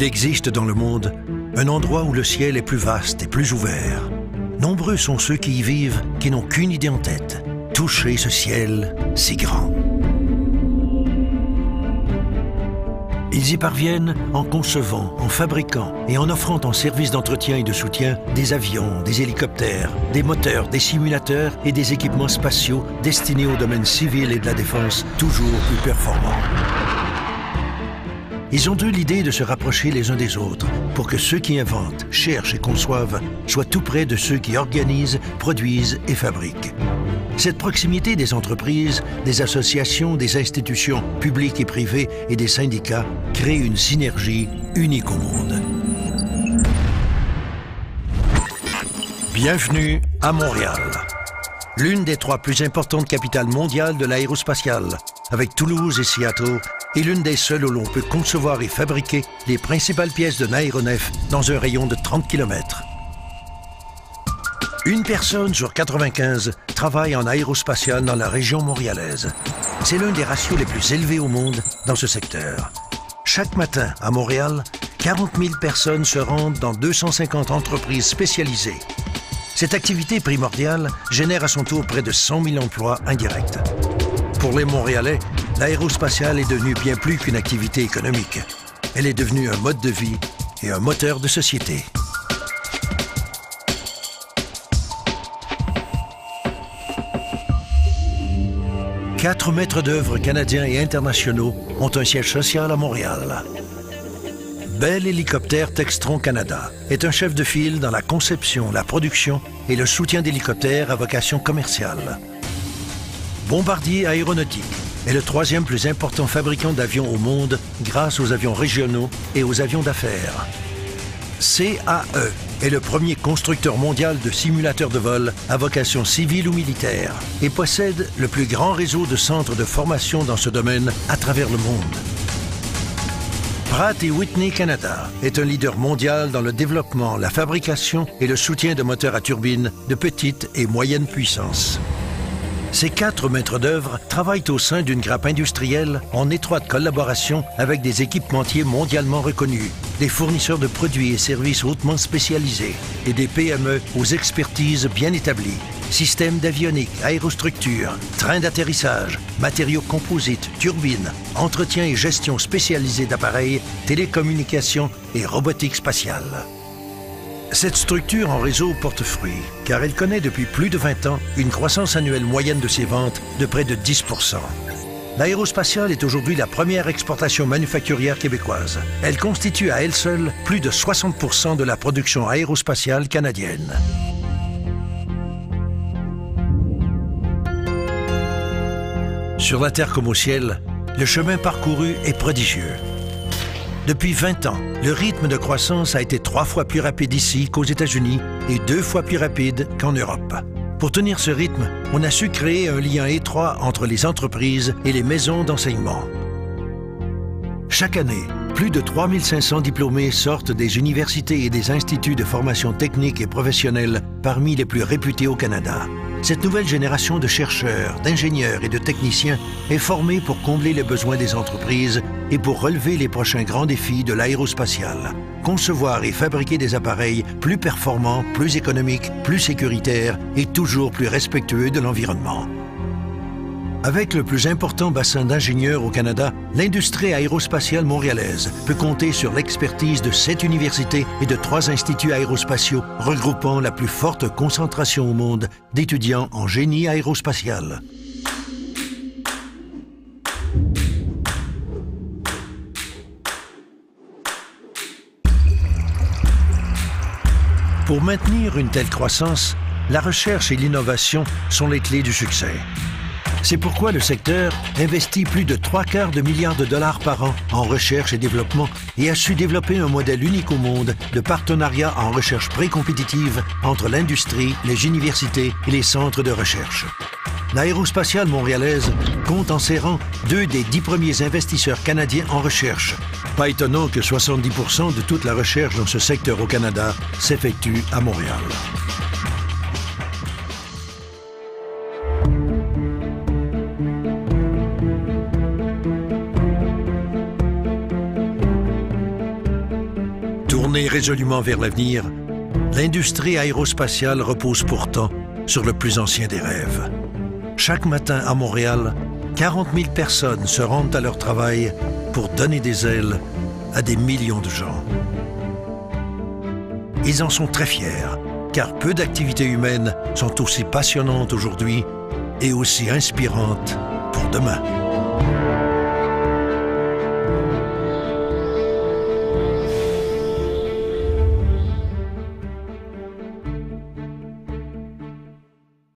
Il existe dans le monde un endroit où le ciel est plus vaste et plus ouvert. Nombreux sont ceux qui y vivent qui n'ont qu'une idée en tête, toucher ce ciel si grand. Ils y parviennent en concevant, en fabriquant et en offrant en service d'entretien et de soutien des avions, des hélicoptères, des moteurs, des simulateurs et des équipements spatiaux destinés au domaine civil et de la défense toujours plus performants. Ils ont eu l'idée de se rapprocher les uns des autres pour que ceux qui inventent, cherchent et conçoivent soient tout près de ceux qui organisent, produisent et fabriquent. Cette proximité des entreprises, des associations, des institutions publiques et privées et des syndicats crée une synergie unique au monde. Bienvenue à Montréal, l'une des 3 plus importantes capitales mondiales de l'aérospatiale, avec Toulouse et Seattle, est l'une des seules où l'on peut concevoir et fabriquer les principales pièces d'un aéronef dans un rayon de 30 km. Une personne sur 95 travaille en aérospatiale dans la région montréalaise. C'est l'un des ratios les plus élevés au monde dans ce secteur. Chaque matin, à Montréal, 40 000 personnes se rendent dans 250 entreprises spécialisées. Cette activité primordiale génère à son tour près de 100 000 emplois indirects. Pour les Montréalais, l'aérospatiale est devenue bien plus qu'une activité économique. Elle est devenue un mode de vie et un moteur de société. Quatre maîtres d'œuvre canadiens et internationaux ont un siège social à Montréal. Bell Hélicoptère Textron Canada est un chef de file dans la conception, la production et le soutien d'hélicoptères à vocation commerciale. Bombardier Aéronautique est le 3e plus important fabricant d'avions au monde grâce aux avions régionaux et aux avions d'affaires. CAE est le premier constructeur mondial de simulateurs de vol à vocation civile ou militaire et possède le plus grand réseau de centres de formation dans ce domaine à travers le monde. Pratt & Whitney Canada est un leader mondial dans le développement, la fabrication et le soutien de moteurs à turbine de petite et moyenne puissance. Ces 4 maîtres d'œuvre travaillent au sein d'une grappe industrielle en étroite collaboration avec des équipementiers mondialement reconnus, des fournisseurs de produits et services hautement spécialisés et des PME aux expertises bien établies. Systèmes d'avionique, aérostructure, trains d'atterrissage, matériaux composites, turbines, entretien et gestion spécialisée d'appareils, télécommunications et robotique spatiale. Cette structure en réseau porte fruit, car elle connaît depuis plus de 20 ans une croissance annuelle moyenne de ses ventes de près de 10%. L'aérospatiale est aujourd'hui la première exportation manufacturière québécoise. Elle constitue à elle seule plus de 60% de la production aérospatiale canadienne. Sur la terre comme au ciel, le chemin parcouru est prodigieux. Depuis 20 ans, le rythme de croissance a été 3 fois plus rapide ici qu'aux États-Unis et 2 fois plus rapide qu'en Europe. Pour tenir ce rythme, on a su créer un lien étroit entre les entreprises et les maisons d'enseignement. Chaque année, plus de 3500 diplômés sortent des universités et des instituts de formation technique et professionnelle parmi les plus réputés au Canada. Cette nouvelle génération de chercheurs, d'ingénieurs et de techniciens est formée pour combler les besoins des entreprises et pour relever les prochains grands défis de l'aérospatiale. Concevoir et fabriquer des appareils plus performants, plus économiques, plus sécuritaires et toujours plus respectueux de l'environnement. Avec le plus important bassin d'ingénieurs au Canada, l'industrie aérospatiale montréalaise peut compter sur l'expertise de 7 universités et de 3 instituts aérospatiaux regroupant la plus forte concentration au monde d'étudiants en génie aérospatial. Pour maintenir une telle croissance, la recherche et l'innovation sont les clés du succès. C'est pourquoi le secteur investit plus de 3/4 de milliards de dollars par an en recherche et développement et a su développer un modèle unique au monde de partenariat en recherche pré-compétitive entre l'industrie, les universités et les centres de recherche. L'aérospatiale montréalaise compte en ses rangs 2 des 10 premiers investisseurs canadiens en recherche. Pas étonnant que 70% de toute la recherche dans ce secteur au Canada s'effectue à Montréal. Tournée résolument vers l'avenir, l'industrie aérospatiale repose pourtant sur le plus ancien des rêves. Chaque matin à Montréal, 40 000 personnes se rendent à leur travail pour donner des ailes à des millions de gens. Ils en sont très fiers, car peu d'activités humaines sont aussi passionnantes aujourd'hui et aussi inspirantes pour demain.